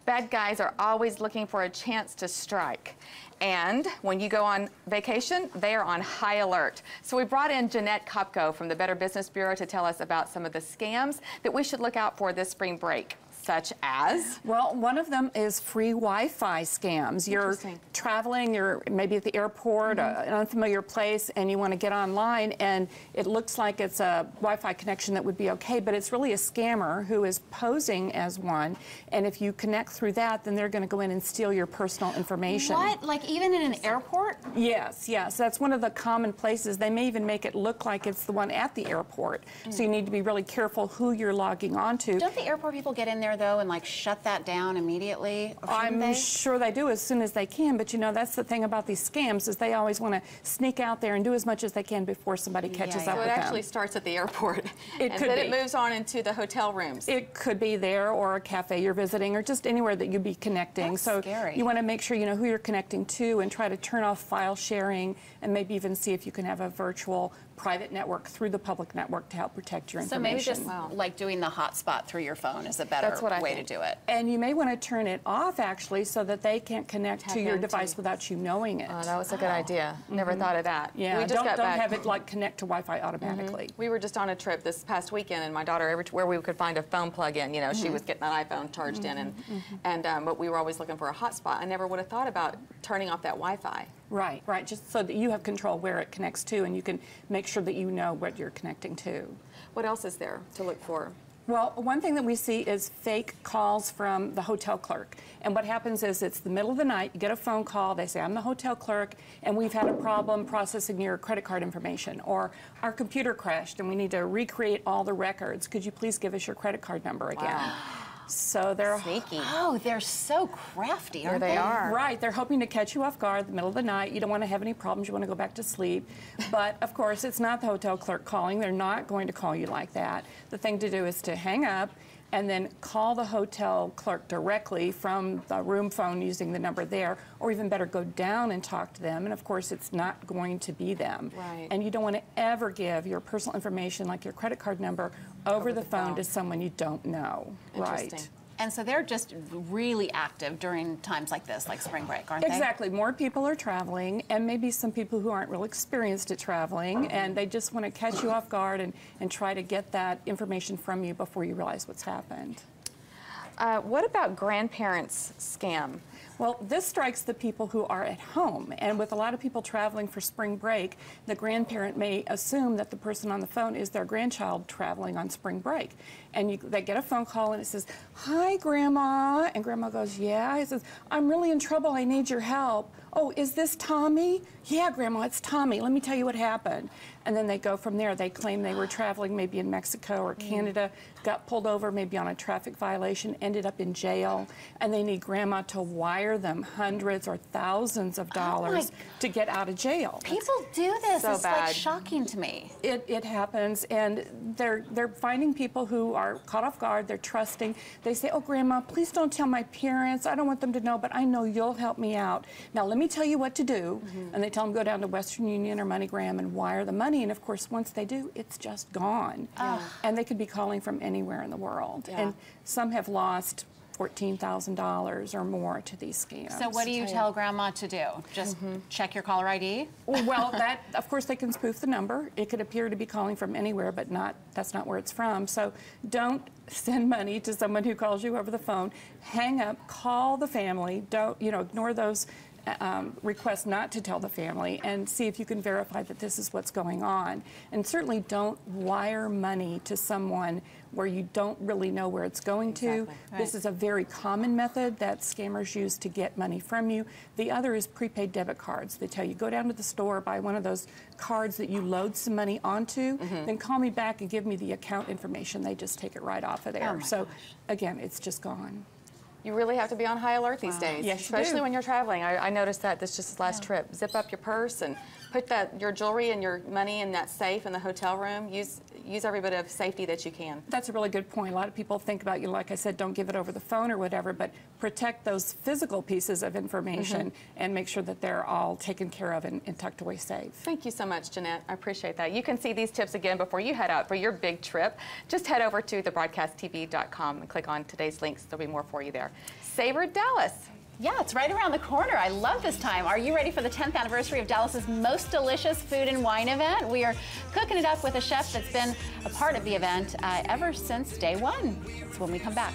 Bad guys are always looking for a chance to strike. And when you go on vacation, they are on high alert. So we brought in Jeanette Kopko from the Better Business Bureau to tell us about some of the scams that we should look out for this spring break. Such as? Well, one of them is free Wi-Fi scams. You're traveling, you're maybe at the airport, an unfamiliar place, and you want to get online, and it looks like it's a Wi-Fi connection that would be okay, but it's really a scammer who is posing as one, and if you connect through that, then they're going to go in and steal your personal information. What? Like even in an airport? Yes, yes. That's one of the common places. They may even make it look like it's the one at the airport. So you need to be really careful who you're logging on to. Don't the airport people get in there though and like shut that down immediately? I'm sure they do as soon as they can, but you know, that's the thing about these scams is they always want to sneak out there and do as much as they can before somebody catches up with them. So it actually starts at the airport. And then it moves on into the hotel rooms. It could be there, or a cafe you're visiting, or just anywhere that you'd be connecting. That's so scary. You want to make sure you know who you're connecting to and try to turn off file sharing, and maybe even see if you can have a virtual private network through the public network to help protect your information. So maybe just like doing the hotspot through your phone is a better way to do it. And you may want to turn it off actually so that they can't connect to your device without you knowing it. Oh, that was a good idea. Never thought of that. Yeah, we just don't have it like connect to Wi-Fi automatically. We were just on a trip this past weekend, and my daughter, everywhere we could find a phone plug-in, you know, she was getting an iPhone charged in, but we were always looking for a hotspot. I never would have thought about turning off that Wi-Fi. Right, right, just so that you have control where it connects to, and you can make sure that you know what you're connecting to. What else is there to look for? Well, one thing that we see is fake calls from the hotel clerk. And what happens is it's the middle of the night, you get a phone call, they say, I'm the hotel clerk, and we've had a problem processing your credit card information, or our computer crashed and we need to recreate all the records. Could you please give us your credit card number again? Wow. So they're sneaky. Oh, they're so crafty, aren't they? They are. Right, they're hoping to catch you off guard in the middle of the night. You don't want to have any problems. You want to go back to sleep. But of course, it's not the hotel clerk calling. They're not going to call you like that. The thing to do is to hang up and then call the hotel clerk directly from the room phone using the number there, or even better, go down and talk to them. And of course, it's not going to be them. Right. And you don't want to ever give your personal information, like your credit card number, over the phone to someone you don't know. Right. And so they're just really active during times like this, like spring break, aren't they? Exactly. More people are traveling, and maybe some people who aren't real experienced at traveling, and they just want to catch you off guard and try to get that information from you before you realize what's happened. What about grandparents scam? Well, this strikes the people who are at home, and with a lot of people traveling for spring break, the grandparent may assume that the person on the phone is their grandchild traveling on spring break. And they get a phone call and it says, hi, Grandma. And Grandma goes, yeah. He says, I'm really in trouble. I need your help. Oh, is this Tommy? Yeah, Grandma, it's Tommy. Let me tell you what happened. And then they go from there. They claim they were traveling maybe in Mexico or Canada, got pulled over maybe on a traffic violation, ended up in jail, and they need Grandma to wire them hundreds or thousands of dollars to get out of jail. People do this. So it's like shocking to me. It happens, and they're finding people who are caught off guard. They're trusting. They say, oh, Grandma, please don't tell my parents. I don't want them to know, but I know you'll help me out. Now, let me tell you what to do. And they tell them go down to Western Union or MoneyGram and wire the money. And of course, once they do, it's just gone. And they could be calling from anywhere in the world. And some have lost $14,000 or more to these scams. So what do you tell Grandma to do? Just check your caller ID? Well, of course, they can spoof the number. It could appear to be calling from anywhere, but that's not where it's from. So don't send money to someone who calls you over the phone. Hang up, call the family. Don't, ignore those request not to tell the family, and see if you can verify that this is what's going on. And certainly don't wire money to someone where you don't really know where it's going to. This is a very common method that scammers use to get money from you. The other is prepaid debit cards. They tell you, go down to the store, buy one of those cards that you load some money onto, then call me back and give me the account information. They just take it right off of there. So again, it's just gone. You really have to be on high alert these days, yes, especially when you're traveling. I noticed that this last trip. Zip up your purse and put your jewelry and your money in that safe in the hotel room. Use use every bit of safety that you can. That's a really good point. A lot of people think about, like I said, don't give it over the phone or whatever, but protect those physical pieces of information and make sure that they're all taken care of and tucked away safe. Thank you so much, Jeanette. I appreciate that. You can see these tips again before you head out for your big trip. Just head over to thebroadcasttv.com and click on today's links. There'll be more for you there. Savor Dallas. Yeah, it's right around the corner. I love this time. Are you ready for the 10th anniversary of Dallas's most delicious food and wine event? We are cooking it up with a chef that's been a part of the event ever since day one. That's when we come back.